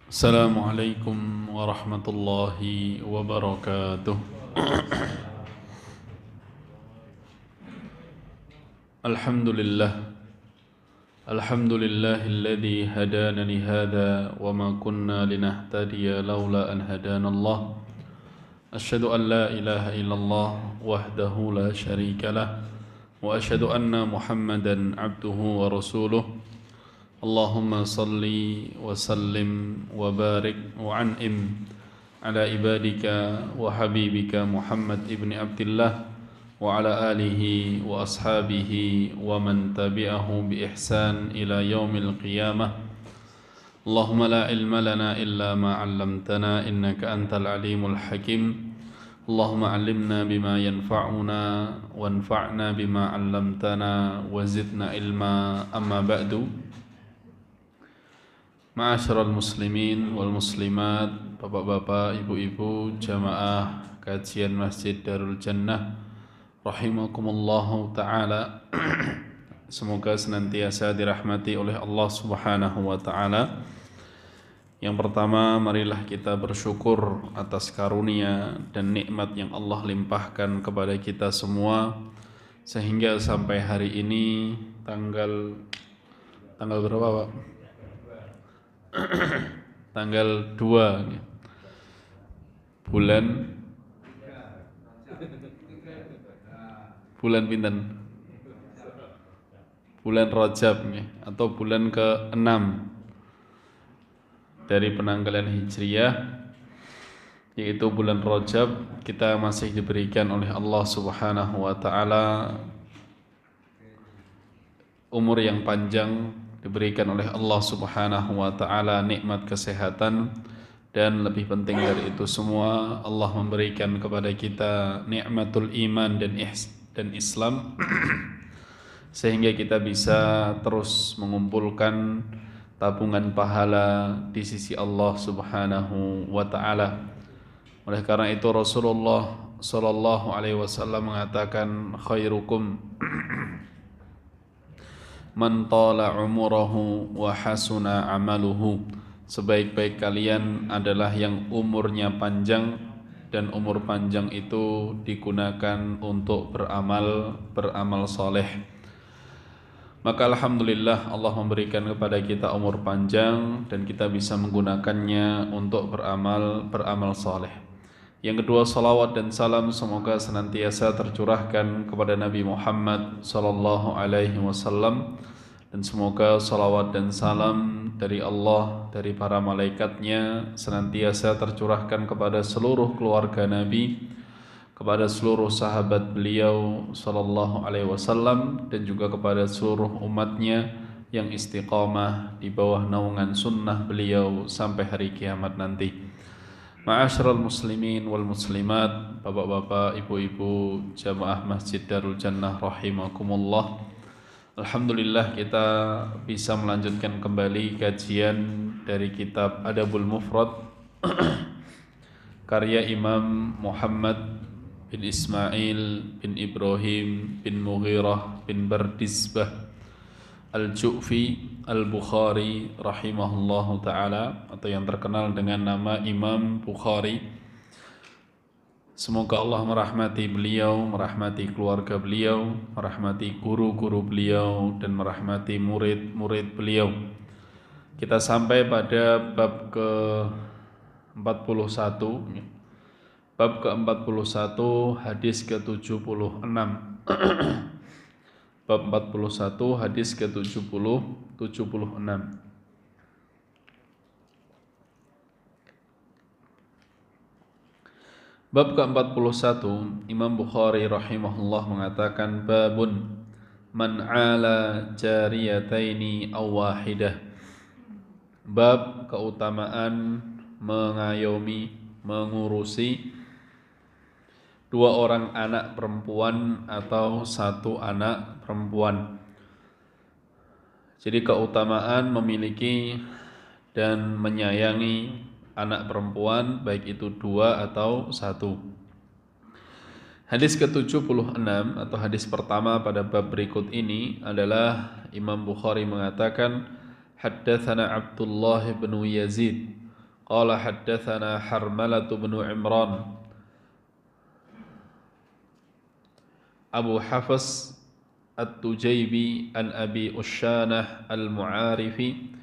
Assalamualaikum warahmatullahi wabarakatuh. Alhamdulillah. Alhamdulillahilladzi hadana li hadza wa ma kunna linahtadiya laula an hadanallah. Asyhadu an la ilaha illallah wahdahu la syarika lah wa asyhadu anna Muhammadan abduhu wa rasuluh. Allahumma salli wa sallim wa barik wa an'im ala ibadika wa habibika Muhammad ibn Abdullah wa ala alihi wa ashabihi wa man tabi'ahu bi ihsan ila yaumil qiyamah. Allahumma la ilma lana illa ma 'allamtana innaka antal alimul hakim. Allahumma 'allimna bima yanfa'una wanfa'na bima 'allamtana wa zidna ilma. Amma ba'du. Ma'asyiral muslimin wal muslimat, bapak-bapak, ibu-ibu, jamaah kajian Masjid Darul Jannah rahimakumullahu taala. Semoga senantiasa dirahmati oleh Allah Subhanahu wa taala. Yang pertama, marilah kita bersyukur atas karunia dan nikmat yang Allah limpahkan kepada kita semua sehingga sampai hari ini tanggal berapa, Pak? Tanggal 2 bulan pinten? Bulan Rajab atau bulan ke-6 dari penanggalan Hijriyah, yaitu bulan Rajab. Kita masih diberikan oleh Allah Subhanahu wa taala umur yang panjang, diberikan oleh Allah Subhanahu wa taala nikmat kesehatan, dan lebih penting dari itu semua Allah memberikan kepada kita nikmatul iman dan Islam sehingga kita bisa terus mengumpulkan tabungan pahala di sisi Allah Subhanahu wa taala. Oleh karena itu Rasulullah sallallahu alaihi wasallam mengatakan, khairukum man tala umurahu wa hasuna amaluhu. Sebaik-baik kalian adalah yang umurnya panjang dan umur panjang itu digunakan untuk beramal soleh. Maka alhamdulillah Allah memberikan kepada kita umur panjang dan kita bisa menggunakannya untuk beramal soleh. Yang kedua, salawat dan salam semoga senantiasa tercurahkan kepada Nabi Muhammad sallallahu alaihi wasallam, dan semoga salawat dan salam dari Allah, dari para malaikatnya senantiasa tercurahkan kepada seluruh keluarga Nabi, kepada seluruh sahabat beliau sallallahu alaihi wasallam, dan juga kepada seluruh umatnya yang istiqamah di bawah naungan sunnah beliau sampai hari kiamat nanti. Ma'asyiral muslimin wal muslimat, bapak-bapak, ibu-ibu, jamaah Masjid Darul Jannah rahimakumullah. Alhamdulillah kita bisa melanjutkan kembali kajian dari kitab Adabul Mufrad karya Imam Muhammad bin Ismail bin Ibrahim bin Mughirah bin Bardizbah Al-Ju'fi Al-Bukhari rahimahullahu ta'ala, atau yang terkenal dengan nama Imam Bukhari. Semoga Allah merahmati beliau, merahmati keluarga beliau, merahmati guru-guru beliau, dan merahmati murid-murid beliau. Kita sampai pada bab ke-41, bab ke-41 hadis ke-76. Bab 41 hadis ke-76. Bab ke-41, Imam Bukhari rahimahullah mengatakan, babun man 'ala jariyataini aw wahidah. Bab keutamaan mengayomi, mengurusi dua orang anak perempuan atau satu anak perempuan. Jadi keutamaan memiliki dan menyayangi anak perempuan, baik itu dua atau satu. Hadis ke-76 atau hadis pertama pada bab berikut ini adalah Imam Bukhari mengatakan, haddatsana Abdullah bin Yazid qala haddatsana Harmalah bin Imran Abu Hafs At-Tujaybi an Abi Ushanah Al-Mu'arifi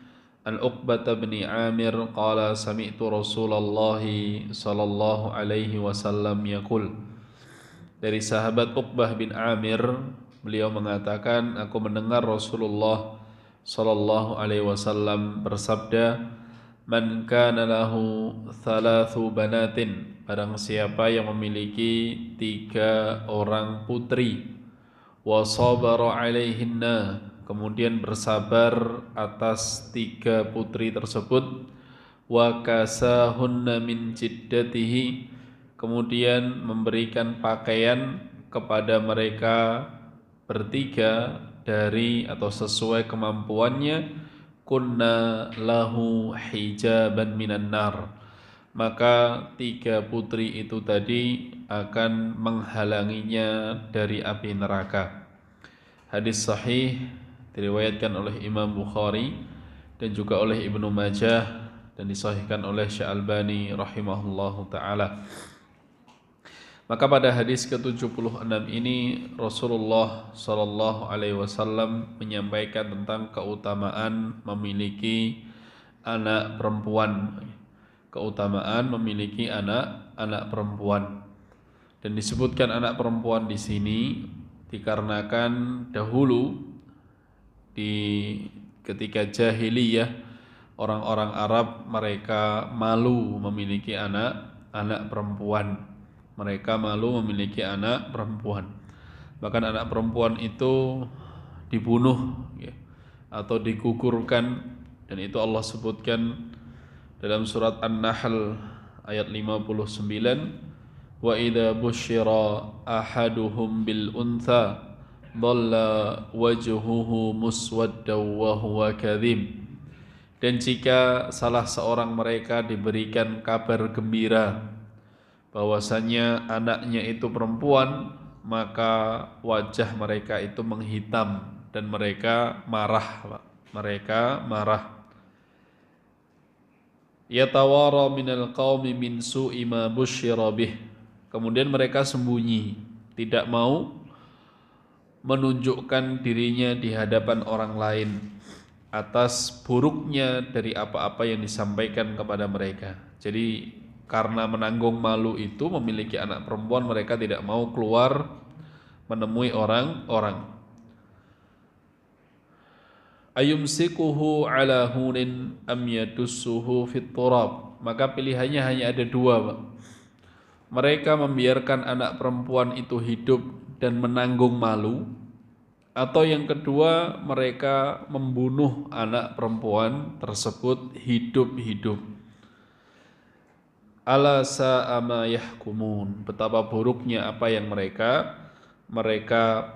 an Uqbah bin Amir qala sami'tu Rasulullah sallallahu alaihi wasallam yaqul. Dari sahabat Uqbah bin Amir, beliau mengatakan, aku mendengar Rasulullah sallallahu alaihi wasallam bersabda, man kana lahu thalathu banatin, barang siapa yang memiliki 3 orang putri, wa sabara alaihinna, kemudian bersabar atas 3 putri tersebut, wa kasahunna min jiddatihi, kemudian memberikan pakaian kepada mereka bertiga dari atau sesuai kemampuannya, kunna lahu hijaban minan nar, maka 3 putri itu tadi akan menghalanginya dari api neraka. Hadis sahih diriwayatkan oleh Imam Bukhari dan juga oleh Ibnu Majah dan disahihkan oleh Syekh-Albani rahimahullahu taala. Maka pada hadis ke-76 ini Rasulullah sallallahu alaihi wasallam menyampaikan tentang keutamaan memiliki anak perempuan. Keutamaan memiliki anak perempuan. Dan disebutkan anak perempuan di sini dikarenakan dahulu ketika jahiliyah orang-orang Arab mereka malu memiliki anak perempuan. Mereka malu memiliki anak perempuan. Bahkan anak perempuan itu dibunuh ya, atau digugurkan, dan itu Allah sebutkan dalam surat An-Nahl ayat 59, wa idza busyira ahaduhum bil untha dhalla wajhuhu muswaddan wa huwa kadhib. Dan jika salah seorang mereka diberikan kabar gembira bahwasanya anaknya itu perempuan, maka wajah mereka itu menghitam dan mereka marah. Mereka marah. Yatawara minal qaumi min su'i ma busyira bih. Kemudian mereka sembunyi, tidak mau menunjukkan dirinya di hadapan orang lain atas buruknya dari apa-apa yang disampaikan kepada mereka. Jadi karena menanggung malu itu memiliki anak perempuan, mereka tidak mau keluar menemui orang-orang. Ayumsikuhu ala hunin am yadussuhu fit turab. Maka pilihannya hanya ada 2, Pak. Mereka membiarkan anak perempuan itu hidup dan menanggung malu, atau yang kedua mereka membunuh anak perempuan tersebut hidup-hidup. Ala sa'a ma yahkumun, betapa buruknya apa yang mereka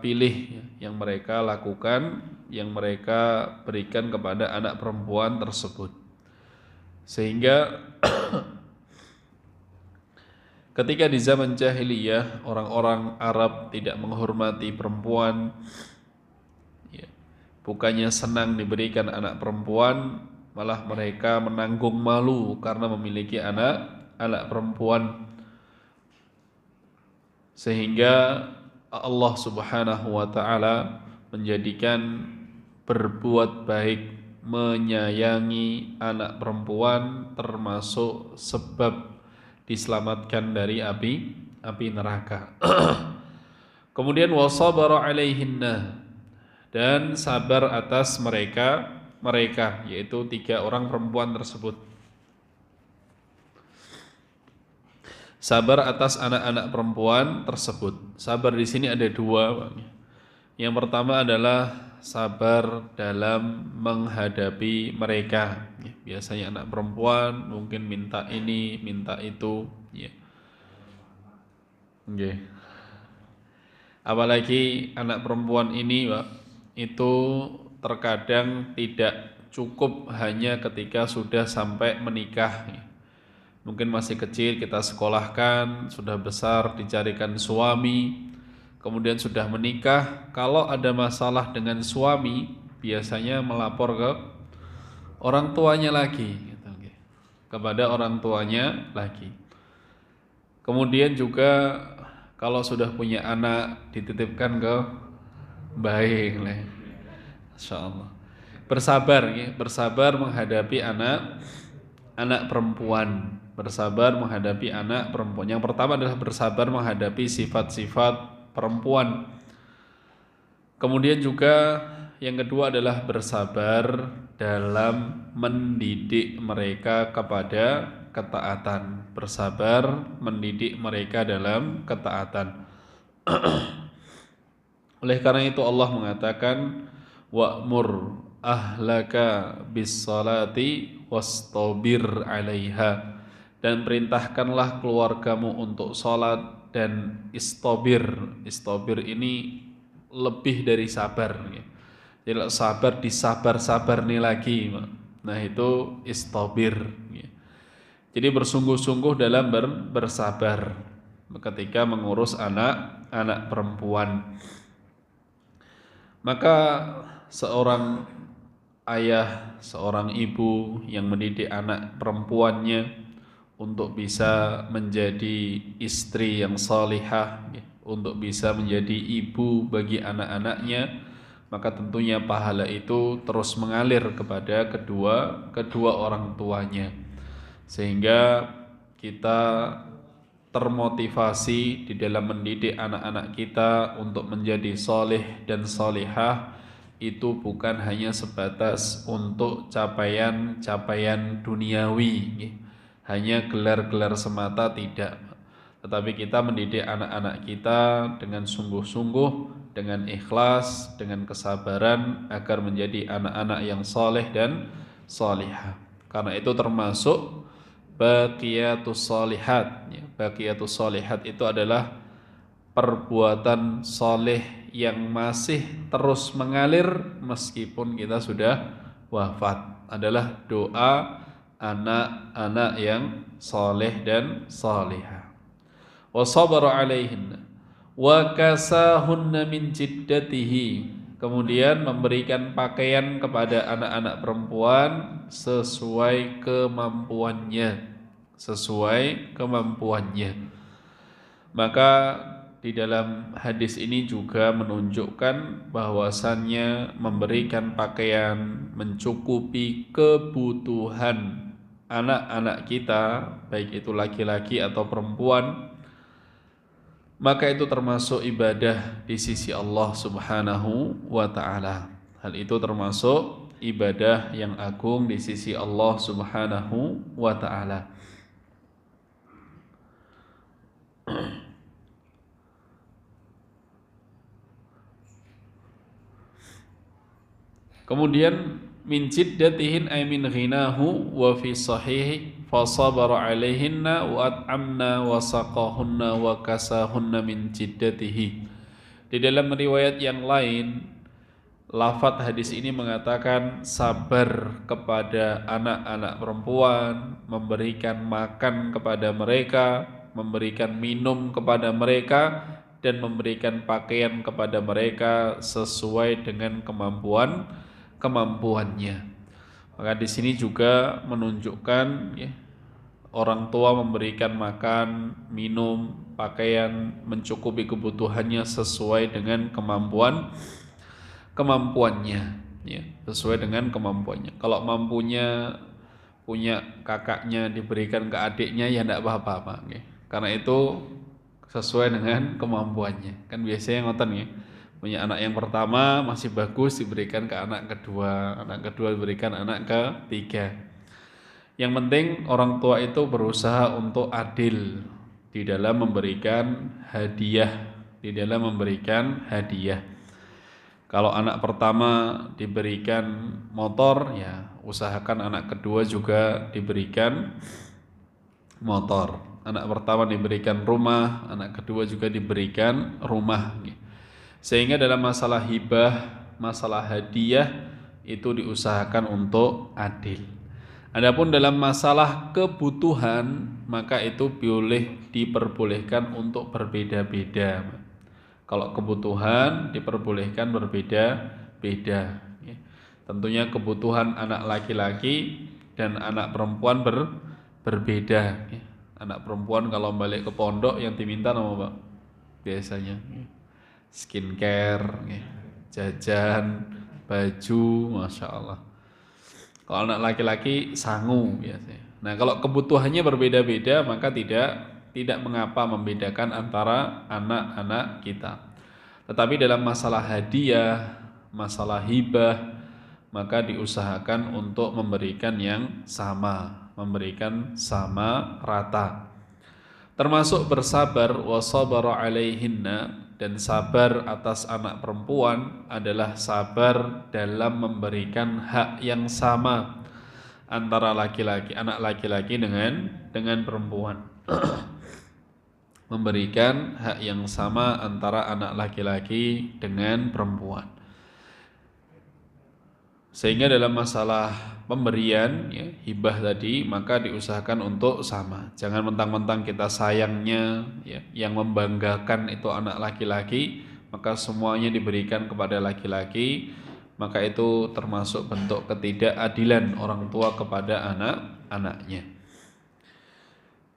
pilih, yang mereka lakukan, yang mereka berikan kepada anak perempuan tersebut. Sehingga ketika di zaman jahiliyah orang-orang Arab tidak menghormati perempuan, ya, bukannya senang diberikan anak perempuan, malah mereka menanggung malu karena memiliki anak perempuan. Sehingga Allah Subhanahu wa taala menjadikan berbuat baik, menyayangi anak perempuan termasuk sebab diselamatkan dari api neraka. Kemudian wasabara alaihinna, dan sabar atas mereka yaitu 3 orang perempuan tersebut. Sabar atas anak-anak perempuan tersebut. Sabar di sini ada 2. Yang pertama adalah sabar dalam menghadapi mereka. Biasanya anak perempuan mungkin minta ini, minta itu. Ya. Okay. Apalagi anak perempuan ini, Pak, itu terkadang tidak cukup hanya ketika sudah sampai menikah. Mungkin masih kecil kita sekolahkan, sudah besar dicarikan suami, kemudian sudah menikah. Kalau ada masalah dengan suami, biasanya melapor ke orang tuanya lagi. kepada orang tuanya lagi. Kemudian juga kalau sudah punya anak dititipkan ke baik lah. Insyaallah. Bersabar ya, bersabar menghadapi anak perempuan. Bersabar menghadapi anak perempuan. Yang pertama adalah bersabar menghadapi sifat-sifat perempuan. Kemudian juga yang kedua adalah bersabar dalam mendidik mereka kepada ketaatan. Bersabar mendidik mereka dalam ketaatan. Oleh karena itu Allah mengatakan wa'mur ahlaka bis-salati wastabir 'alaiha, dan perintahkanlah keluargamu untuk salat dan istabir. Istabir ini lebih dari sabar ya. Jadi sabar disabar-sabar nih lagi. Nah itu istabir ya. Jadi bersungguh-sungguh dalam bersabar ketika mengurus anak perempuan. Maka seorang ayah, seorang ibu yang mendidik anak perempuannya untuk bisa menjadi istri yang salihah, untuk bisa menjadi ibu bagi anak-anaknya, maka tentunya pahala itu terus mengalir kepada kedua orang tuanya, sehingga kita termotivasi di dalam mendidik anak-anak kita untuk menjadi soleh dan solihah. Itu bukan hanya sebatas untuk capaian-capaian duniawi, hanya gelar-gelar semata, tidak. Tetapi kita mendidik anak-anak kita dengan sungguh-sungguh, dengan ikhlas, dengan kesabaran, agar menjadi anak-anak yang soleh dan solihah. Karena itu termasuk baqiyatus sholihat. Baqiyatus sholihat itu adalah perbuatan soleh yang masih terus mengalir meskipun kita sudah wafat. Adalah doa anak-anak yang soleh dan solihah. Wa sabara alaihinna wa kasahunna min jiddatihi. Kemudian memberikan pakaian kepada anak-anak perempuan sesuai kemampuannya. Maka di dalam hadis ini juga menunjukkan bahwasannya memberikan pakaian mencukupi kebutuhan anak-anak kita, baik itu laki-laki atau perempuan, maka itu termasuk ibadah di sisi Allah Subhanahu wa ta'ala. Hal itu termasuk ibadah yang agung di sisi Allah Subhanahu wa ta'ala. Kemudian min jiddatihin ay min ghinahu wa fi sahih fa sabara alaihinna wa at'amna wa saqahunna wa kasahunna min jiddatihi. Di dalam riwayat yang lain, lafaz hadis ini mengatakan sabar kepada anak-anak perempuan, memberikan makan kepada mereka, memberikan minum kepada mereka, dan memberikan pakaian kepada mereka sesuai dengan kemampuannya. Maka di sini juga menunjukkan ya, orang tua memberikan makan, minum, pakaian, mencukupi kebutuhannya sesuai dengan kemampuannya, ya, sesuai dengan kemampuannya. Kalau mampunya punya kakaknya diberikan ke adiknya, ya tidak apa-apa, ya. Karena itu sesuai dengan kemampuannya. Kan biasanya ngoten ya. Punya anak yang pertama masih bagus diberikan ke anak kedua diberikan anak ketiga. Yang penting orang tua itu berusaha untuk adil di dalam memberikan hadiah, Kalau anak pertama diberikan motor, ya usahakan anak kedua juga diberikan motor. Anak pertama diberikan rumah, anak kedua juga diberikan rumah. Sehingga dalam masalah hibah, masalah hadiah itu diusahakan untuk adil. Adapun dalam masalah kebutuhan, maka itu boleh diperbolehkan untuk berbeda-beda. Kalau kebutuhan diperbolehkan berbeda-beda. Tentunya kebutuhan anak laki-laki dan anak perempuan berbeda ya. Anak perempuan kalau balik ke pondok yang diminta nama Pak biasanya ya, skincare ya, jajan, baju, masya Allah. Kalau anak laki-laki sangu biasanya. Nah kalau kebutuhannya berbeda-beda maka tidak mengapa membedakan antara anak-anak kita. Tetapi dalam masalah hadiah, masalah hibah, maka diusahakan untuk memberikan yang sama, memberikan sama rata. Termasuk bersabar wa sabara alaihinna, dan sabar atas anak perempuan adalah sabar dalam memberikan hak yang sama antara laki-laki, anak laki-laki dengan perempuan. Memberikan hak yang sama antara anak laki-laki dengan perempuan. Sehingga dalam masalah pemberian ya, hibah tadi maka diusahakan untuk sama. Jangan mentang-mentang kita sayangnya ya, yang membanggakan itu anak laki-laki, maka semuanya diberikan kepada laki-laki, maka itu termasuk bentuk ketidakadilan orang tua kepada anak-anaknya.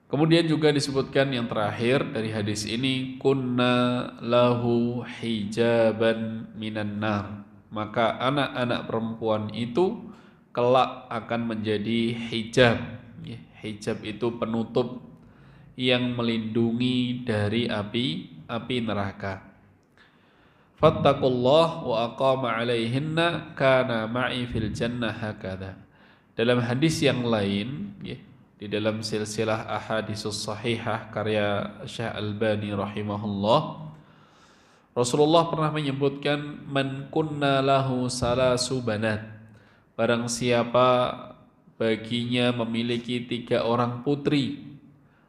Kemudian juga disebutkan yang terakhir dari hadis ini, kunna lahu hijaban minan nar. Maka anak-anak perempuan itu kelak akan menjadi hijab. Hijab itu penutup yang melindungi dari api neraka. Fattaqullah wa aqama alaihinna kana ma'i fil jannah hakadha. Dalam hadis yang lain, di dalam silsilah ahaditsus sahihah karya Syekh Albani rahimahullah, Rasulullah pernah menyebutkan man kunna lahu salasu banat, barang siapa baginya memiliki 3 orang putri,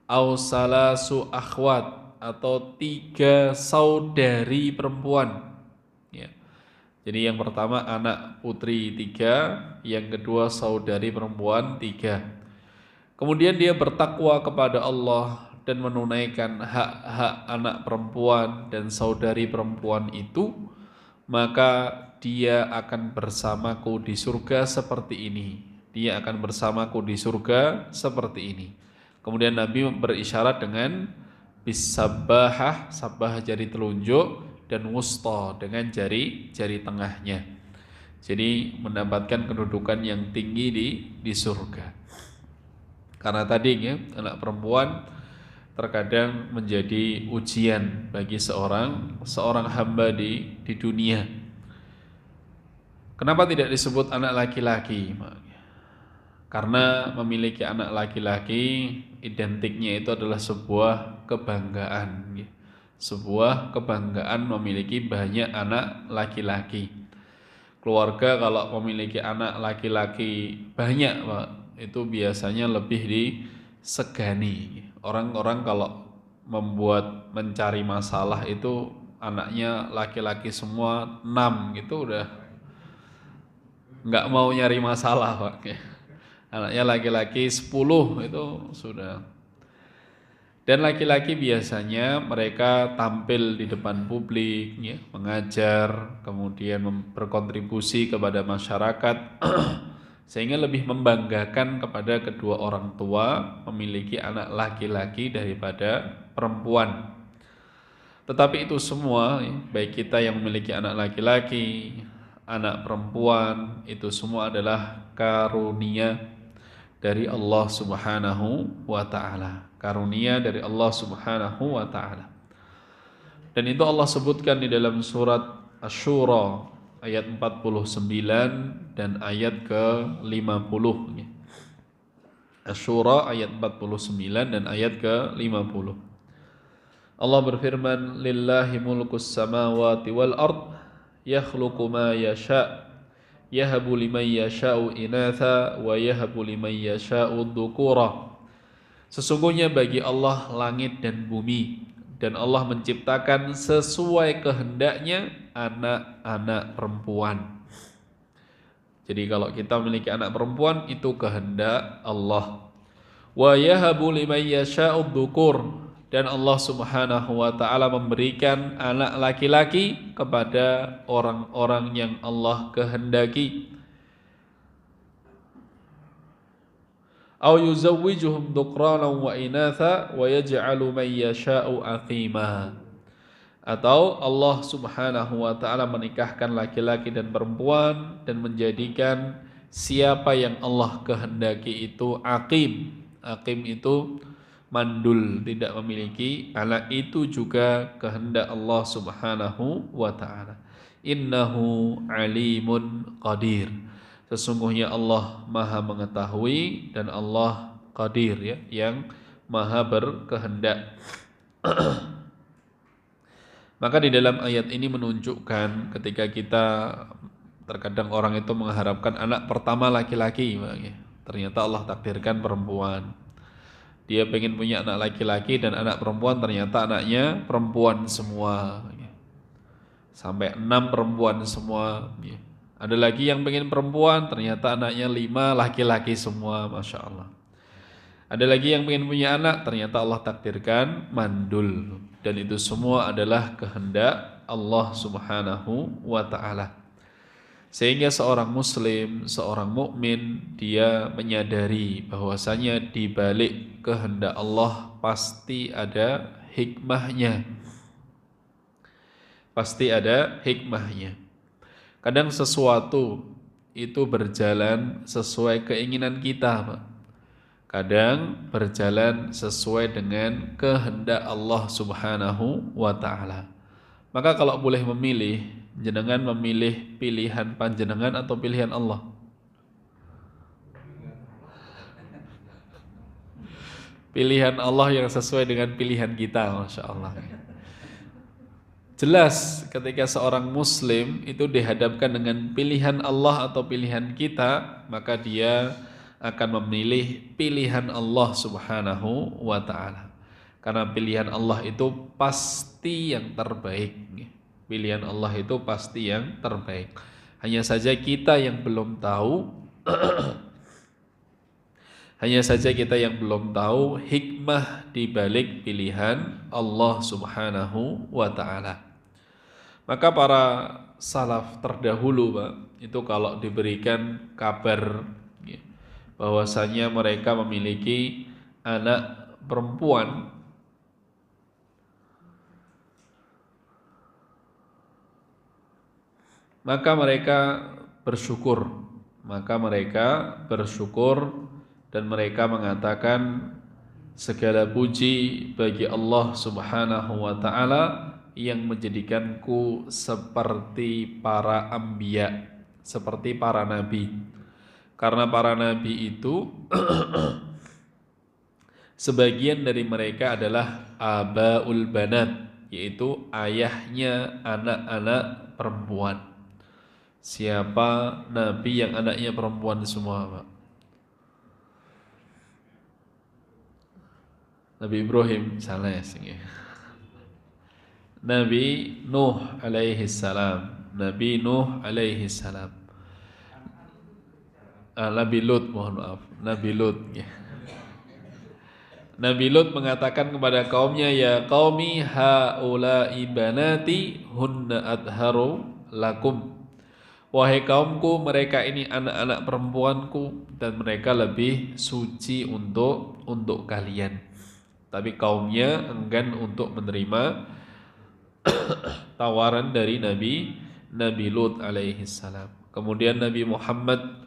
au salasu akhwat, atau 3 saudari perempuan ya. Jadi yang pertama anak putri 3, yang kedua saudari perempuan 3. Kemudian dia bertakwa kepada Allah dan menunaikan hak-hak anak perempuan dan saudari perempuan itu, maka dia akan bersamaku di surga seperti ini. Dia akan bersamaku di surga seperti ini. Kemudian Nabi berisyarat dengan bisabbahah, sabbah jari telunjuk, dan wusta dengan jari tengahnya. Jadi mendapatkan kedudukan yang tinggi di surga. Karena tadi ya, anak perempuan terkadang menjadi ujian bagi seorang hamba di dunia. Kenapa tidak disebut anak laki-laki? Karena memiliki anak laki-laki identiknya itu adalah sebuah kebanggaan. Sebuah kebanggaan memiliki banyak anak laki-laki. Keluarga kalau memiliki anak laki-laki banyak, Pak, itu biasanya lebih disegani. Orang-orang kalau mencari masalah itu anaknya laki-laki semua 6 gitu udah nggak mau nyari masalah, Pak. Anaknya laki-laki 10 itu sudah. Dan laki-laki biasanya mereka tampil di depan publik ya, mengajar, kemudian berkontribusi kepada masyarakat sehingga lebih membanggakan kepada kedua orang tua memiliki anak laki-laki daripada perempuan. Tetapi itu semua, baik kita yang memiliki anak laki-laki, anak perempuan, itu semua adalah karunia dari Allah Subhanahu wa ta'ala. Karunia dari Allah Subhanahu wa ta'ala. Dan itu Allah sebutkan di dalam surat Asy-Syura ayat 49 dan ayat ke-50. Asy-Syura ayat 49 dan ayat ke-50. Allah berfirman, lillahi mulkus samawati wal ard yakhluqu ma yasha' yahabu liman yasha'u inatha wa yahabu liman yasha'u dzukura. Sesungguhnya bagi Allah langit dan bumi, dan Allah menciptakan sesuai kehendaknya anak-anak perempuan. Jadi kalau kita memiliki anak perempuan itu kehendak Allah. Wa yahabu liman yasha'u dzukur, dan Allah Subhanahu wa ta'ala memberikan anak laki-laki kepada orang-orang yang Allah kehendaki. Aw yuzawwijuhum dhukranan wa inatha wa yaj'alu man yasha'u aqima. Atau Allah Subhanahu wa taala menikahkan laki-laki dan perempuan dan menjadikan siapa yang Allah kehendaki itu aqim. Aqim itu mandul, tidak memiliki anak, itu juga kehendak Allah Subhanahu wa taala. Innahu alimun qadir. Sesungguhnya Allah Maha mengetahui dan Allah qadir, ya, yang Maha berkehendak. Maka di dalam ayat ini menunjukkan ketika kita terkadang orang itu mengharapkan anak pertama laki-laki, ternyata Allah takdirkan perempuan. Dia pengen punya anak laki-laki dan anak perempuan, ternyata anaknya perempuan semua. Sampai 6 perempuan semua. Ada lagi yang pengen perempuan, ternyata anaknya 5 laki-laki semua, Masya Allah. Ada lagi yang pengen punya anak, ternyata Allah takdirkan mandul. Dan itu semua adalah kehendak Allah Subhanahu wa ta'ala. Sehingga seorang muslim, seorang mukmin, dia menyadari bahwasanya di balik kehendak Allah pasti ada hikmahnya. Pasti ada hikmahnya. Kadang sesuatu itu berjalan sesuai keinginan kita, Pak. Kadang berjalan sesuai dengan kehendak Allah Subhanahu wa ta'ala. Maka kalau boleh memilih, jenengan memilih pilihan panjenengan atau pilihan Allah? Pilihan Allah yang sesuai dengan pilihan kita, Masya Allah. Jelas ketika seorang muslim itu dihadapkan dengan pilihan Allah atau pilihan kita, maka dia akan memilih pilihan Allah Subhanahu wa ta'ala. Karena pilihan Allah itu pasti yang terbaik. Pilihan Allah itu pasti yang terbaik. Hanya saja kita yang belum tahu hanya saja kita yang belum tahu hikmah di balik pilihan Allah Subhanahu wa ta'ala. Maka para salaf terdahulu, Pak, itu kalau diberikan kabar bahwasanya mereka memiliki anak perempuan, maka mereka bersyukur. Dan mereka mengatakan segala puji bagi Allah Subhanahu wa ta'ala yang menjadikanku seperti para anbiya, seperti para nabi. Karena para nabi itu sebagian dari mereka adalah abaul banat, yaitu ayahnya anak-anak perempuan. Siapa nabi yang anaknya perempuan semua, Pak? Nabi Ibrahim salah ya. Nabi Nuh alaihi salam. Nabi Nuh alaihi salam. Nabi Lut, mohon maaf. Nabi Lut. Nabi Lut mengatakan kepada kaumnya, ya qaumi haula'i banati hunna adharu lakum. Wahai kaumku, mereka ini anak-anak perempuanku dan mereka lebih suci untuk kalian. Tapi kaumnya enggan untuk menerima tawaran dari Nabi Lut alaihi salam. Kemudian Nabi Muhammad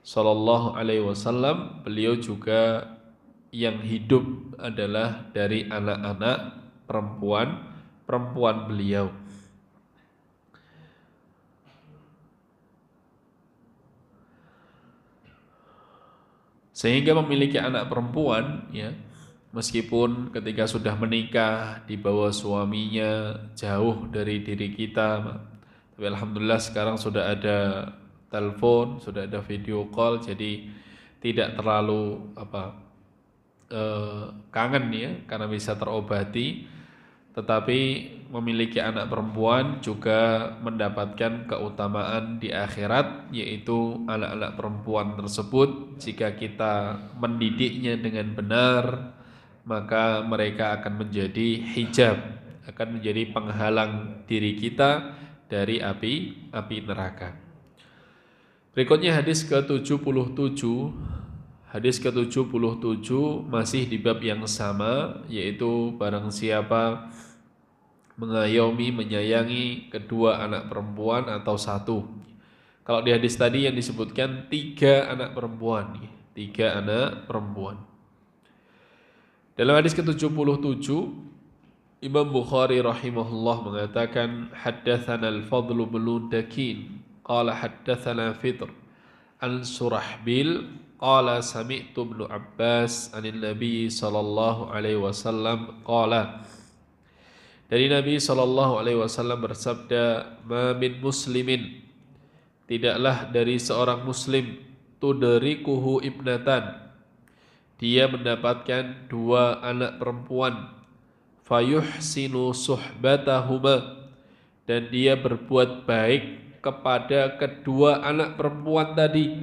sallallahu alaihi wasallam, beliau juga yang hidup adalah dari anak-anak perempuan beliau. Sehingga memiliki anak perempuan, ya, meskipun ketika sudah menikah dibawa suaminya jauh dari diri kita, tapi alhamdulillah sekarang sudah ada telepon, sudah ada video call, jadi tidak terlalu kangen, ya, karena bisa terobati. Tetapi memiliki anak perempuan juga mendapatkan keutamaan di akhirat, yaitu anak-anak perempuan tersebut jika kita mendidiknya dengan benar, maka mereka akan menjadi hijab, akan menjadi penghalang diri kita dari api neraka. Berikutnya hadis ke-77, Hadis ke-77 masih di bab yang sama, yaitu barang siapa mengayomi, menyayangi kedua anak perempuan atau satu. Kalau di hadis tadi yang disebutkan 3 anak perempuan, 3 anak perempuan. Dalam hadis ke-77, Imam Bukhari rahimahullah mengatakan, haddatsana al-Fadl bin Dakin, qala haddatsana Fitr an Surahbil, qala sami'tu Ibnu Abbas anil Nabi sallallahu alaihi wasallam qala. Dari Nabi sallallahu alaihi wasallam bersabda, ma min muslimin, tidaklah dari seorang muslim, tudrikuhu ibnatan, dia mendapatkan 2 anak perempuan, fayuhsinu suhbatahuma, dan dia berbuat baik kepada kedua anak perempuan tadi,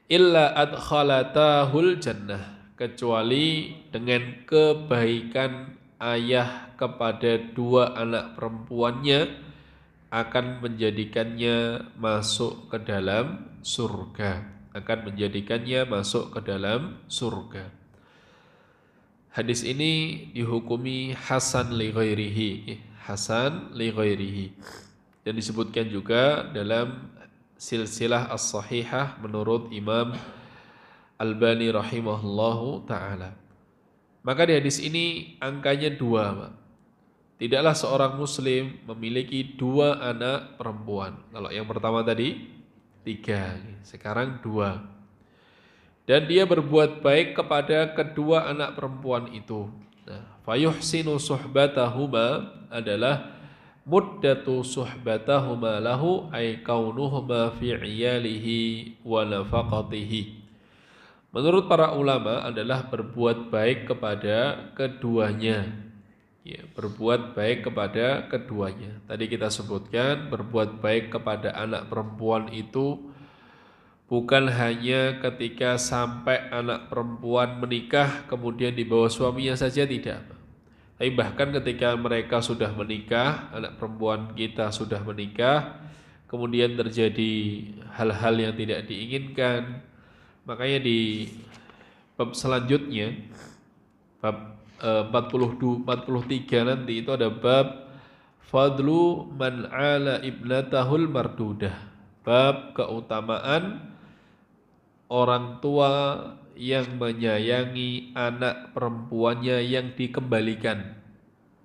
illa adkhalatahul jannah, kecuali dengan kebaikan ayah kepada 2 anak perempuannya akan menjadikannya masuk ke dalam surga, akan menjadikannya masuk ke dalam surga. Hadis ini dihukumi hasan li ghairihi, hasan li ghairihi, dan disebutkan juga dalam silsilah as-sahihah menurut Imam Albani rahimahullahu ta'ala. Maka di hadis ini angkanya 2, Pak. Tidaklah seorang muslim memiliki 2 anak perempuan. Kalau yang pertama tadi 3, sekarang 2. Dan dia berbuat baik kepada kedua anak perempuan itu. Nah, fayuhsinu suhbatahuma adalah muddatu suhbatahuma lahu ay kaunuhuma fi iyalihi wa nafaqatihi. Menurut para ulama adalah berbuat baik kepada keduanya. Ya, berbuat baik kepada keduanya. Tadi kita sebutkan berbuat baik kepada anak perempuan itu bukan hanya ketika sampai anak perempuan menikah kemudian dibawa suaminya saja, tidak. Tapi bahkan ketika mereka sudah menikah, anak perempuan kita sudah menikah, kemudian terjadi hal-hal yang tidak diinginkan, makanya di bab selanjutnya, bab 43 nanti itu ada bab fadlu man ala ibnatahul mardudah, bab keutamaan orang tua yang menyayangi anak perempuannya yang dikembalikan,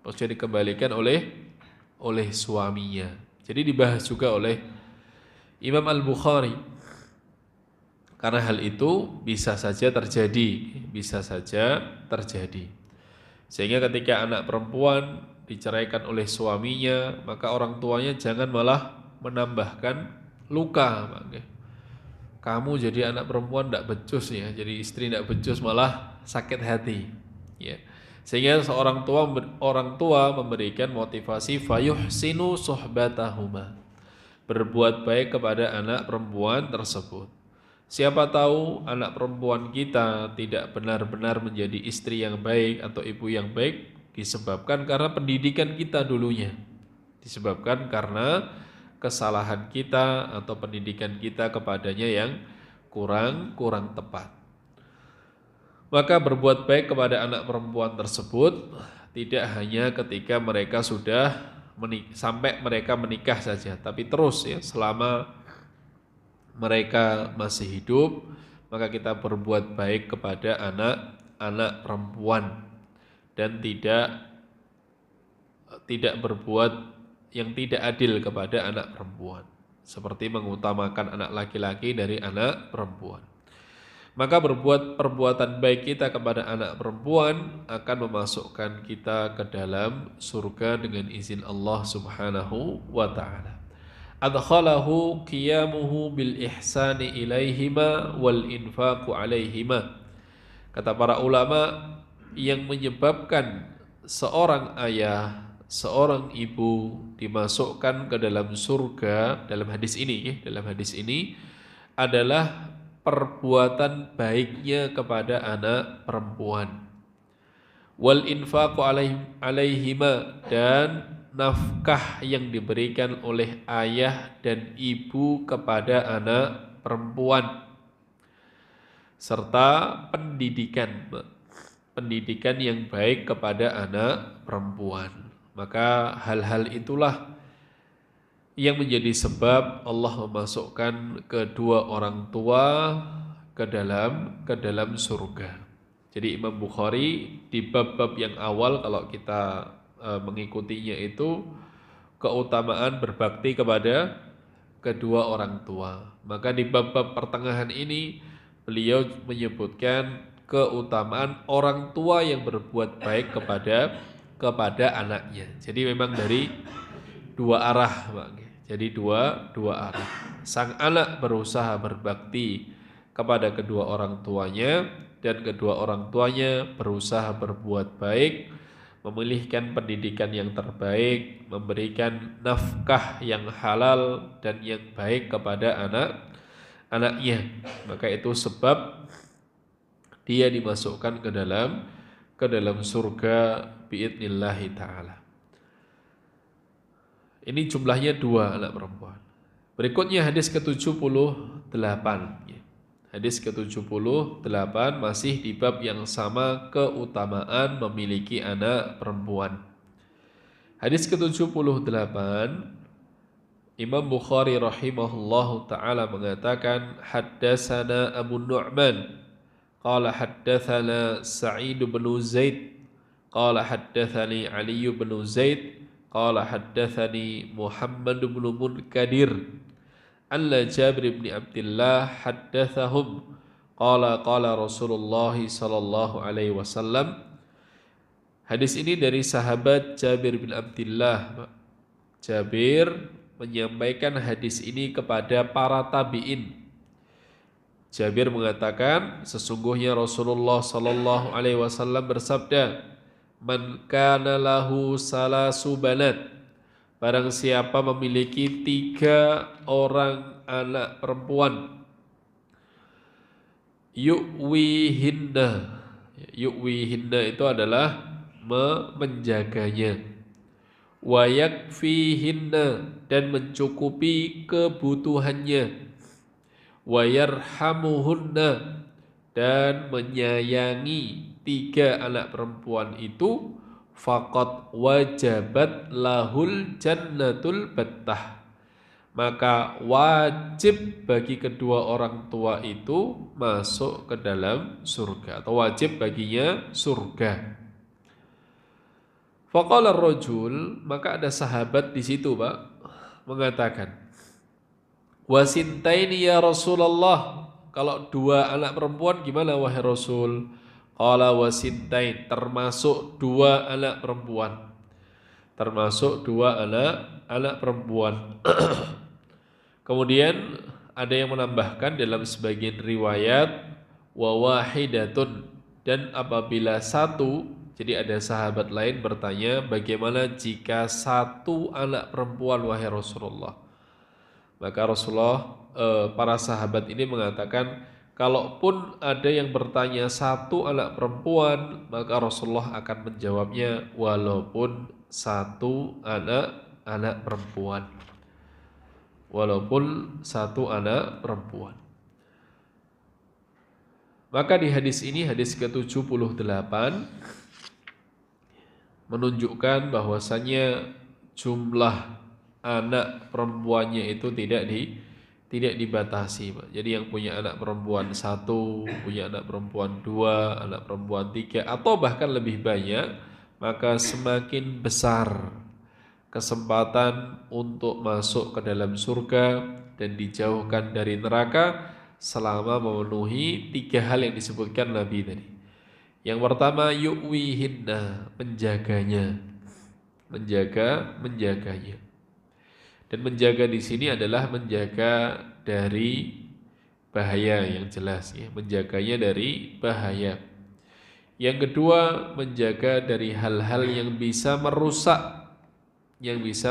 maksudnya dikembalikan oleh suaminya. Jadi dibahas juga oleh Imam Al-Bukhari, karena hal itu bisa saja terjadi, Sehingga ketika anak perempuan diceraikan oleh suaminya, maka orang tuanya jangan malah menambahkan luka. Kamu jadi anak perempuan tidak becus ya, jadi istri tidak becus malah sakit hati. Ya. Sehingga seorang orang tua memberikan motivasi fayuhsinu suhbatahuma, berbuat baik kepada anak perempuan tersebut. Siapa tahu anak perempuan kita tidak benar-benar menjadi istri yang baik atau ibu yang baik disebabkan karena pendidikan kita dulunya, disebabkan karena kesalahan kita atau pendidikan kita kepadanya yang kurang tepat. Maka berbuat baik kepada anak perempuan tersebut tidak hanya ketika mereka sudah sampai mereka menikah saja, tapi terus ya, selama mereka masih hidup, maka kita berbuat baik kepada anak-anak perempuan dan tidak berbuat yang tidak adil kepada anak perempuan, seperti mengutamakan anak laki-laki dari anak perempuan. Maka berbuat perbuatan baik kita kepada anak perempuan akan memasukkan kita ke dalam surga dengan izin Allah Subhanahu wa ta'ala. Adkhalahu qiyamuhu bil ihsani ilaihima wal infaqu alaihima. Kata para ulama, yang menyebabkan seorang ayah, seorang ibu dimasukkan ke dalam surga dalam hadis ini adalah perbuatan baiknya kepada anak perempuan, wal infaqu alaihima, dan nafkah yang diberikan oleh ayah dan ibu kepada anak perempuan. serta pendidikan yang baik kepada anak perempuan. Maka hal-hal itulah yang menjadi sebab Allah memasukkan kedua orang tua ke dalam surga. Jadi Imam Bukhari di bab-bab yang awal kalau kita mengikutinya itu keutamaan berbakti kepada kedua orang tua. Maka di bab-bab pertengahan ini beliau menyebutkan keutamaan orang tua yang berbuat baik kepada anaknya. Jadi memang dari dua arah, Pak. Jadi dua arah. Sang anak berusaha berbakti kepada kedua orang tuanya dan kedua orang tuanya berusaha berbuat baik, memilihkan pendidikan yang terbaik, memberikan nafkah yang halal dan yang baik kepada anaknya. Maka itu sebab dia dimasukkan ke dalam surga biidnillahi ta'ala. Ini jumlahnya 2 anak perempuan. Berikutnya hadis ke-78. Hadis ke-78 masih di bab yang sama, keutamaan memiliki anak perempuan. Hadis ke-78, Imam Bukhari rahimahullahu ta'ala mengatakan, Haddasana Abu Nu'man, qala haddathana Sa'id bin Zaid, qala haddathani Ali bin Zaid, qala haddathani Muhammad bin Munkadir, anna Jabir bin Abdullah haddathahum, qala Rasulullah sallallahu alaihi wasallam. Hadis ini dari sahabat Jabir bin Abdullah. Jabir menyampaikan hadis ini kepada para tabi'in. Jabir mengatakan, sesungguhnya Rasulullah sallallahu alaihi wasallam bersabda, Man kana lahu salasu banat, barang siapa memiliki 3 orang anak perempuan, yu'wihinna itu adalah menjaganya, wa yakfihinna dan mencukupi kebutuhannya, wa yarhamuhunna dan menyayangi 3 anak perempuan itu, faqad wajabat lahul jannatul battah, maka wajib bagi kedua orang tua itu masuk ke dalam surga, atau wajib baginya surga. Faqala ar-rajul, maka ada sahabat di situ, Pak, mengatakan, wasintaini ya Rasulullah, kalau 2 anak perempuan gimana wahai Rasul? Qala wasintain, termasuk 2 anak perempuan. Termasuk 2 anak perempuan. Kemudian ada yang menambahkan dalam sebagian riwayat wa wahidatun, dan apabila 1, jadi ada sahabat lain bertanya, bagaimana jika 1 anak perempuan wahai Rasulullah? Maka Rasulullah, para sahabat ini mengatakan, kalaupun ada yang bertanya 1 anak perempuan, maka Rasulullah akan menjawabnya walaupun 1 anak perempuan. Walaupun 1 anak perempuan. Maka di hadis ini, hadis ke-78, menunjukkan bahwasannya jumlah anak perempuannya itu tidak dibatasi, Pak. Jadi yang punya anak perempuan 1, punya anak perempuan 2, anak perempuan 3, atau bahkan lebih banyak, maka semakin besar kesempatan untuk masuk ke dalam surga dan dijauhkan dari neraka selama memenuhi 3 hal yang disebutkan Nabi tadi. Yang pertama, yu'wihinna, menjaganya. Dan menjaga di sini adalah menjaga dari bahaya yang jelas, ya, menjaganya dari bahaya. Yang kedua, menjaga dari hal-hal yang bisa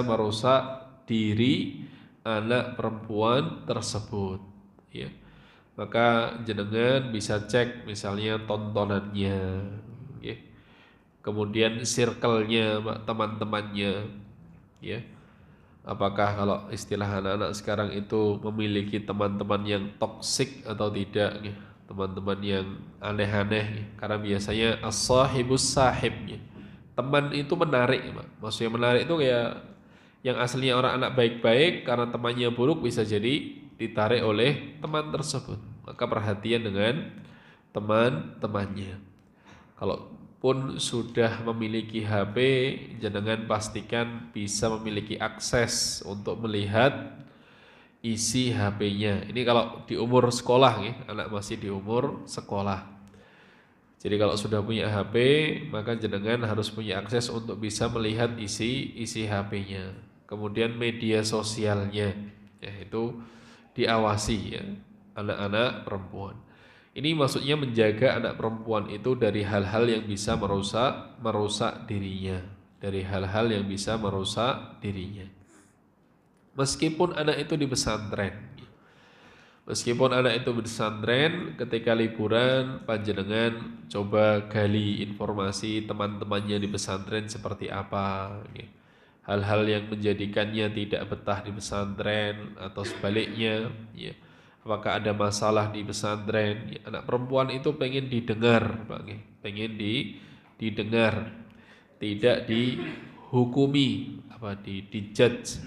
merusak diri anak perempuan tersebut, ya. Maka jenengan bisa cek misalnya tontonannya, ya. Kemudian circle-nya, teman-temannya, ya. Apakah kalau istilah anak-anak sekarang itu memiliki teman-teman yang toksik atau tidak, ya. teman-teman yang aneh-aneh, karena biasanya as-sahibus sahib, ya. Teman itu menarik, Pak. Maksudnya menarik itu kayak yang aslinya orang anak baik-baik, karena temannya buruk bisa jadi ditarik oleh teman tersebut. Maka perhatian dengan teman-temannya. Kalaupun sudah memiliki HP, jangan pastikan bisa memiliki akses untuk melihat isi HP-nya. Ini kalau di umur sekolah, ya, anak masih di umur sekolah. Jadi kalau sudah punya HP, maka jenengan harus punya akses untuk bisa melihat isi HP-nya. Kemudian media sosialnya, ya, itu diawasi, ya, anak-anak perempuan. Ini maksudnya menjaga anak perempuan itu dari hal-hal yang bisa merusak dirinya, dari hal-hal yang bisa merusak dirinya. Meskipun anak itu di pesantren, ketika liburan panjenengan coba gali informasi teman-temannya di pesantren seperti apa, ya. Hal-hal yang menjadikannya tidak betah di pesantren atau sebaliknya, ya. Apakah ada masalah di pesantren, ya. Anak perempuan itu pengen didengar, Pak, ya. Pengen didengar, tidak dihukumi, dijudge,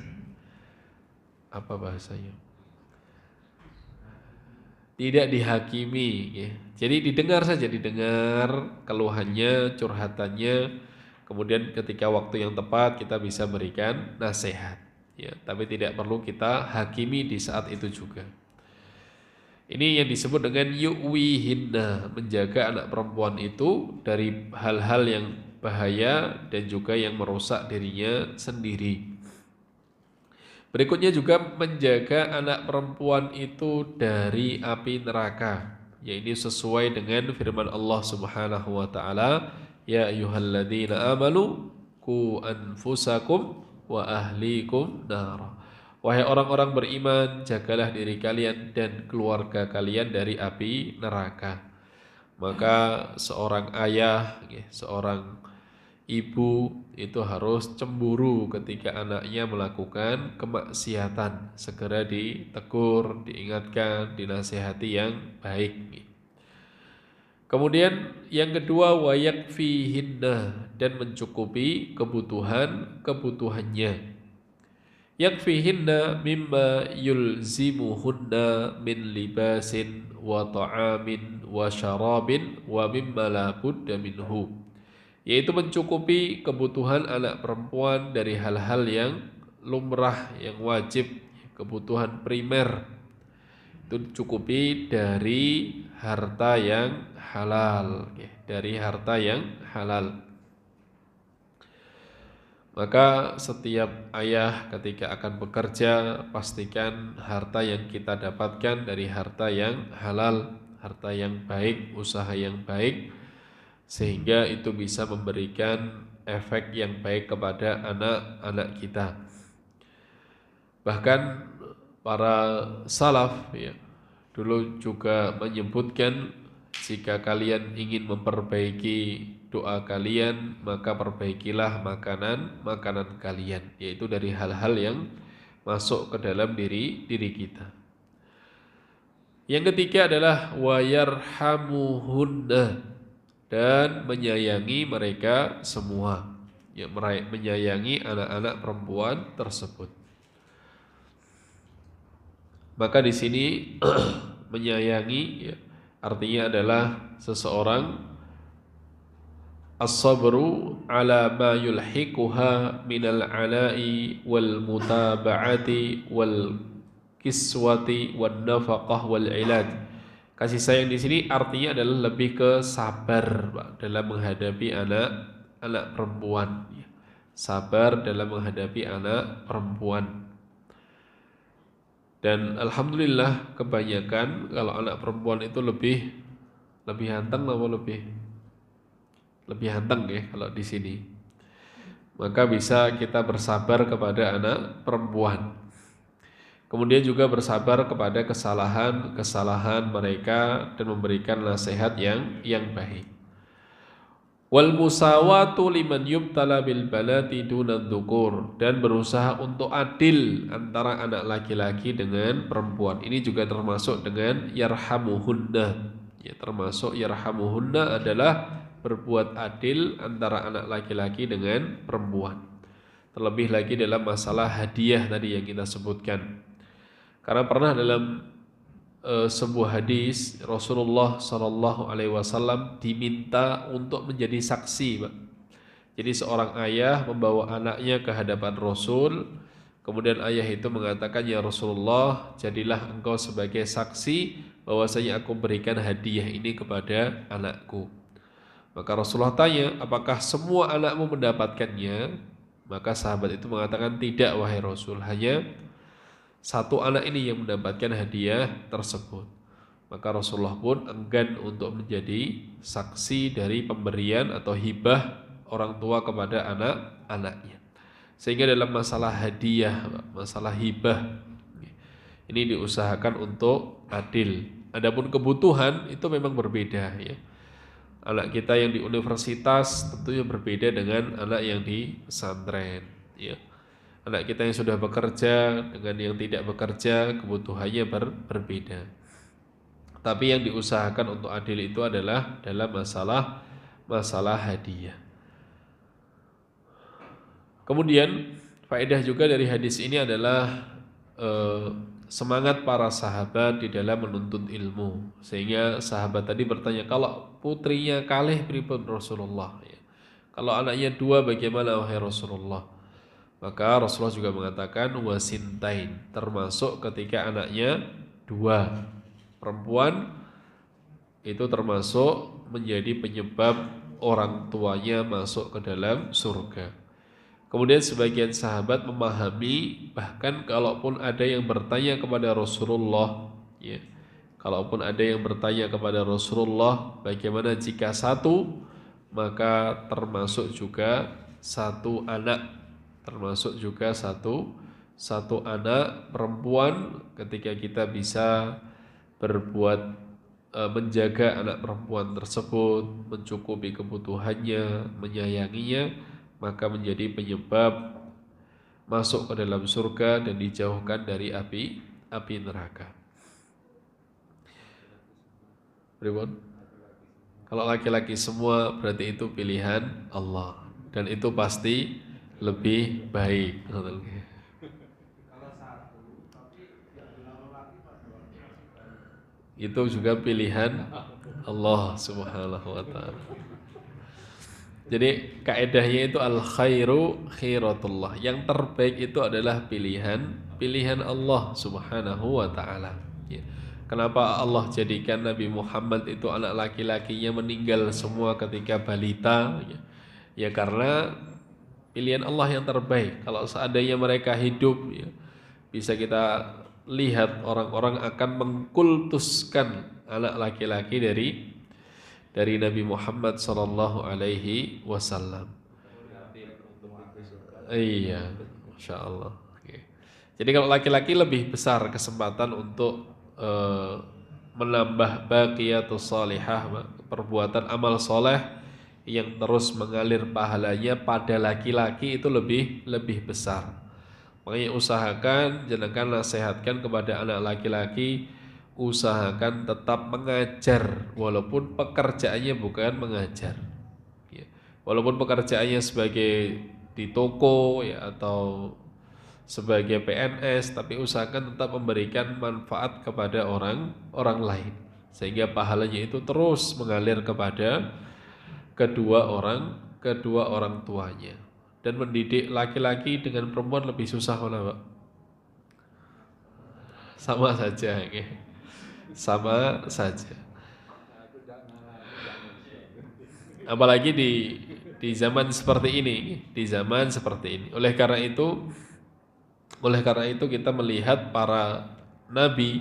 apa bahasanya, tidak dihakimi, ya. Jadi didengar saja, didengar keluhannya, curhatannya, kemudian ketika waktu yang tepat kita bisa berikan nasihat, ya. Tapi tidak perlu kita hakimi di saat itu juga. Ini yang disebut dengan yu'wihinna, menjaga anak perempuan itu dari hal-hal yang bahaya dan juga yang merusak dirinya sendiri. Berikutnya juga menjaga anak perempuan itu dari api neraka. Ya, ini sesuai dengan firman Allah Subhanahu wa taala, ya ayyuhalladzina amanu qu anfusakum wa ahlikum nar. Wahai orang-orang beriman, jagalah diri kalian dan keluarga kalian dari api neraka. Maka seorang ayah, ya, seorang ibu itu harus cemburu ketika anaknya melakukan kemaksiatan, segera ditegur, diingatkan, dinasihati yang baik. Kemudian yang kedua, wayakfihinna, dan mencukupi kebutuhannya. Yakfihinna mimma yulzimuhunna min libasin wa ta'amin wa syarabin wa mimma la budda minhu, yaitu mencukupi kebutuhan anak perempuan dari hal-hal yang lumrah, yang wajib, kebutuhan primer. Itu cukupi dari harta yang halal, dari harta yang halal. Maka setiap ayah ketika akan bekerja, pastikan harta yang kita dapatkan dari harta yang halal, harta yang baik, usaha yang baik, sehingga itu bisa memberikan efek yang baik kepada anak-anak kita. Bahkan para salaf, ya, dulu juga menyebutkan, jika kalian ingin memperbaiki doa kalian, maka perbaikilah makanan kalian, yaitu dari hal-hal yang masuk ke dalam diri kita. Yang ketiga adalah wayarhamuhunna, dan menyayangi mereka semua, ya, menyayangi anak-anak perempuan tersebut. Maka di sini menyayangi, ya, artinya adalah seseorang as-sabru ala ma yulhiquha minal ana'i wal mutaba'ati wal kiswati wan nafaqah wal ilaj. Kasih sayang di sini artinya adalah lebih ke sabar, Pak, dalam menghadapi anak perempuan. Sabar dalam menghadapi anak perempuan. Dan alhamdulillah kebanyakan kalau anak perempuan itu lebih hanteng atau lebih hanteng, ya, kalau di sini. Maka bisa kita bersabar kepada anak perempuan. Kemudian juga bersabar kepada kesalahan mereka dan memberikan nasihat yang baik. Wal musawatu liman yubtala bil banati dunad dzukur, dan berusaha untuk adil antara anak laki-laki dengan perempuan. Ini juga termasuk dengan yarhamuhunna, Ya, termasuk yarhamuhunna adalah berbuat adil antara anak laki-laki dengan perempuan. Terlebih lagi dalam masalah hadiah tadi yang kita sebutkan. Karena pernah dalam sebuah hadis Rasulullah Shallallahu Alaihi Wasallam diminta untuk menjadi saksi, Pak. Jadi seorang ayah membawa anaknya ke hadapan Rasul, kemudian ayah itu mengatakan, ya Rasulullah, jadilah engkau sebagai saksi bahwasanya aku berikan hadiah ini kepada anakku. Maka Rasulullah tanya, apakah semua anakmu mendapatkannya? Maka sahabat itu mengatakan, tidak wahai Rasul, hanya satu anak ini yang mendapatkan hadiah tersebut. Maka Rasulullah pun enggan untuk menjadi saksi dari pemberian atau hibah orang tua kepada anak-anaknya. Sehingga dalam masalah hadiah, masalah hibah, ini diusahakan untuk adil. Adapun kebutuhan itu memang berbeda, ya. Anak kita yang di universitas tentunya berbeda dengan anak yang di pesantren, ya. Anak kita yang sudah bekerja dengan yang tidak bekerja kebutuhannya berbeda. Tapi yang diusahakan untuk adil itu adalah dalam masalah hadiah. Kemudian faedah juga dari hadis ini adalah semangat para sahabat di dalam menuntut ilmu. Sehingga sahabat tadi bertanya, kalau putrinya kalih pripun Rasulullah, ya. Kalau anaknya dua bagaimana wahai Rasulullah? Maka Rasulullah juga mengatakan wasintain, termasuk ketika anaknya dua perempuan, itu termasuk menjadi penyebab orang tuanya masuk ke dalam surga. Kemudian sebagian sahabat memahami, bahkan kalaupun ada yang bertanya kepada Rasulullah, ya, kalaupun ada yang bertanya kepada Rasulullah bagaimana jika satu, maka termasuk juga satu anak, termasuk juga satu anak perempuan. Ketika kita bisa berbuat menjaga anak perempuan tersebut, mencukupi kebutuhannya, menyayanginya, maka menjadi penyebab masuk ke dalam surga dan dijauhkan dari api neraka. Ribon? Kalau laki-laki semua berarti itu pilihan Allah, dan itu pasti lebih baik. Itu juga pilihan Allah Subhanahu wa ta'ala. Jadi kaedahnya itu al khairu khairatullah. Yang terbaik itu adalah pilihan Allah Subhanahu wa ta'ala. Ya. Kenapa Allah jadikan Nabi Muhammad itu anak laki-lakinya meninggal semua ketika balita? Ya karena pilihan Allah yang terbaik. Kalau seandainya mereka hidup, ya, bisa kita lihat orang-orang akan mengkultuskan anak laki-laki dari Nabi Muhammad sallallahu alaihi wasallam. Iya, Masya Allah. Oke. Jadi kalau laki-laki lebih besar kesempatan untuk menambah baqiyatus salihah, perbuatan amal soleh yang terus mengalir pahalanya pada laki-laki itu lebih besar. Makanya usahakan, jangan nasihatkan kepada anak laki-laki, usahakan tetap mengajar walaupun pekerjaannya bukan mengajar, ya. Walaupun pekerjaannya sebagai di toko, ya, atau sebagai PNS, tapi usahakan tetap memberikan manfaat kepada orang lain, sehingga pahalanya itu terus mengalir kepada kedua orang tuanya. Dan mendidik laki-laki dengan perempuan lebih susah mana, Pak? Sama saja, ya. Sama saja. Apalagi di zaman seperti ini, Oleh karena itu kita melihat para nabi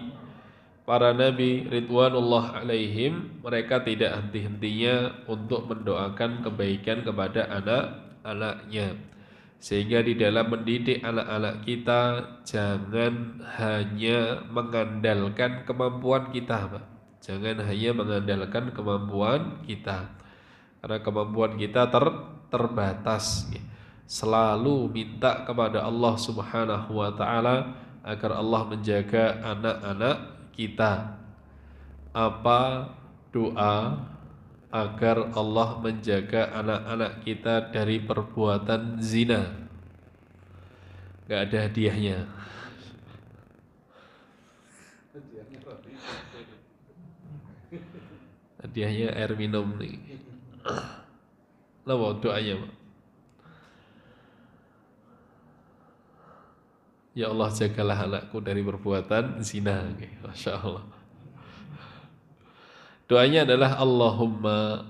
ridwanullah alaihim, mereka tidak henti-hentinya untuk mendoakan kebaikan kepada anak-anaknya. Sehingga di dalam mendidik anak-anak kita jangan hanya mengandalkan kemampuan kita, Pak. Jangan hanya mengandalkan kemampuan kita, karena kemampuan kita terbatas. Selalu minta kepada Allah Subhanahu wa ta'ala agar Allah menjaga anak-anak kita. Apa doa agar Allah menjaga anak-anak kita dari perbuatan zina. Gak ada hadiahnya. Hadiahnya air minum nih. Lalu doanya, Pak. Ya Allah, jagalah anakku dari perbuatan zina. Masya Allah. Doanya adalah Allahumma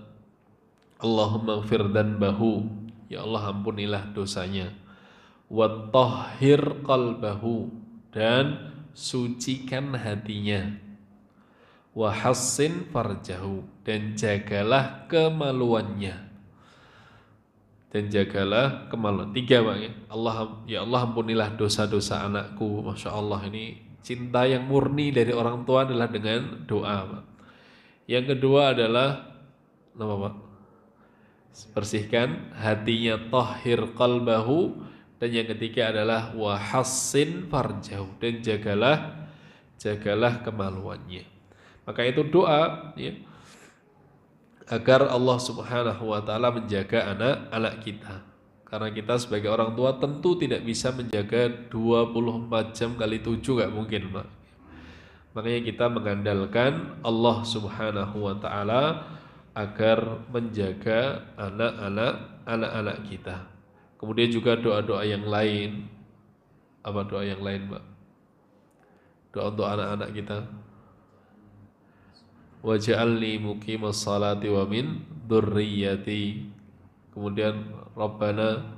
gfir dzanbahu. Ya Allah, ampunilah dosanya. Wattahhir qalbahu, dan sucikan hatinya. Wahassin farjahu, dan jagalah kemaluannya. Dan jagalah kemaluan. 3, Pak, ya. Ya Allah, ampunilah dosa-dosa anakku. Masya Allah, ini cinta yang murni dari orang tua adalah dengan doa, Pak. Yang kedua adalah apa, Pak? Bersihkan hatinya, tahhir qalbahu. Dan yang ketiga adalah wahassin farjahu, dan jagalah kemaluannya. Maka itu doa, ya, agar Allah Subhanahu wa ta'ala menjaga anak-anak kita. Karena kita sebagai orang tua tentu tidak bisa menjaga 24 jam kali 7, gak mungkin, Pak. Makanya kita mengandalkan Allah Subhanahu wa ta'ala agar menjaga anak-anak kita. Kemudian juga doa-doa yang lain. Apa doa yang lain, Pak? Doa untuk anak-anak kita. Waj'alni muqimas salati wa min dzurriyyati. Kemudian Rabbana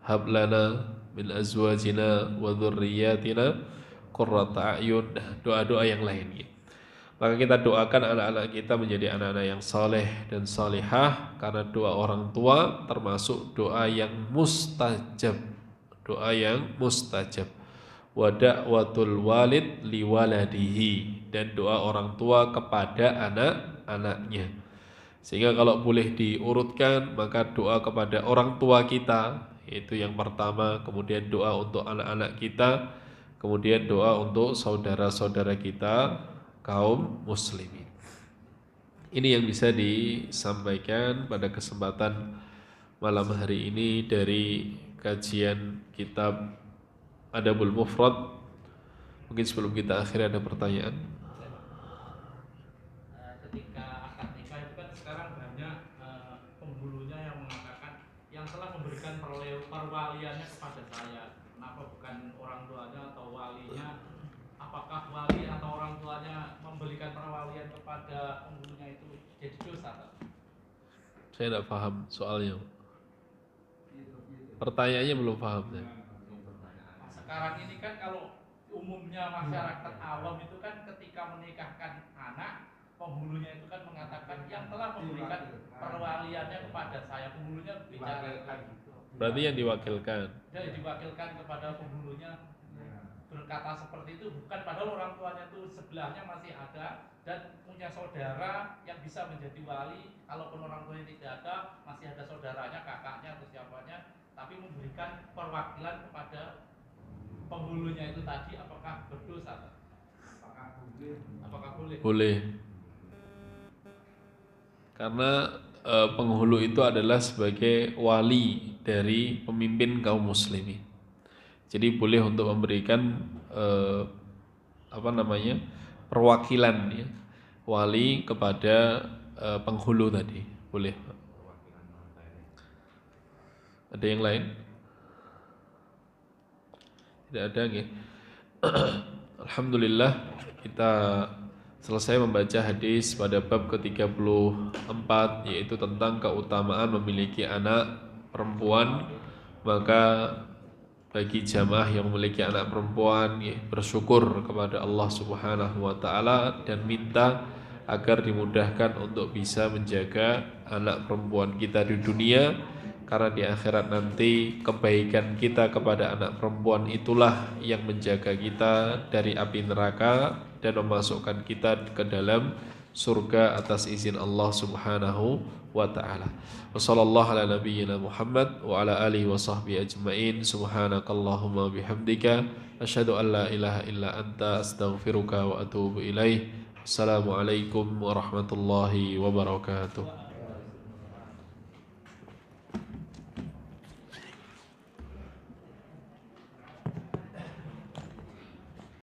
hab lana min azwajina wa dzurriyyatina qurrata a'yun. Doa-doa yang lain. Maka kita doakan anak-anak kita menjadi anak-anak yang saleh dan salihah, karena doa orang tua termasuk doa yang mustajab. Doa yang mustajab. Wa da'watul walid liwaladihi, dan doa orang tua kepada anak-anaknya. Sehingga kalau boleh diurutkan, maka doa kepada orang tua kita itu yang pertama, kemudian doa untuk anak-anak kita, kemudian doa untuk saudara-saudara kita kaum muslimin. Ini yang bisa disampaikan pada kesempatan malam hari ini dari kajian kitab Adabul Mufrad. Mungkin sebelum kita akhiri ada pertanyaan. Ketika akad nikah itu kan sekarang banyak penghulunya yang mengatakan yang telah memberikan perwaliannya kepada saya, kenapa bukan orang tuanya atau walinya? Apakah wali atau orang tuanya memberikan perwalian kepada penghulunya itu jadi dosa? Saya tidak paham soalnya. Pertanyaannya belum paham ya. Sekarang ini kan kalau umumnya masyarakat awam itu kan ketika menikahkan anak, penghulunya itu kan mengatakan yang telah memberikan perwaliannya kepada saya. Penghulunya bicara gitu. Berarti yang diwakilkan. Dia diwakilkan kepada penghulunya berkata seperti itu, bukan padahal orang tuanya itu sebelahnya masih ada dan punya saudara yang bisa menjadi wali. Kalaupun orang tuanya tidak ada, masih ada saudaranya, kakaknya atau siapanya, tapi memberikan perwakilan kepada penghulunya itu tadi. Apakah berdosa? Apakah boleh? Boleh. Karena penghulu itu adalah sebagai wali dari pemimpin kaum muslimin. Jadi boleh untuk memberikan perwakilan, ya, wali kepada penghulu tadi, boleh. Ada yang lain? Tidak ada, ya. Alhamdulillah kita selesai membaca hadis pada bab ke-34, yaitu tentang keutamaan memiliki anak perempuan. Maka bagi jamaah yang memiliki anak perempuan, ya, bersyukur kepada Allah Subhanahu wa ta'ala dan minta agar dimudahkan untuk bisa menjaga anak perempuan kita di dunia, karena di akhirat nanti kebaikan kita kepada anak perempuan itulah yang menjaga kita dari api neraka dan memasukkan kita ke dalam surga atas izin Allah Subhanahu wa ta'ala. Wa sallallahu ala nabiyyina Muhammad wa ala alihi wa sahbihi ajma'in. Subhanakallahumma bihamdika asyhadu an la ilaha illa anta astaghfiruka wa atubu ilaih. Assalamualaikum warahmatullahi wabarakatuh.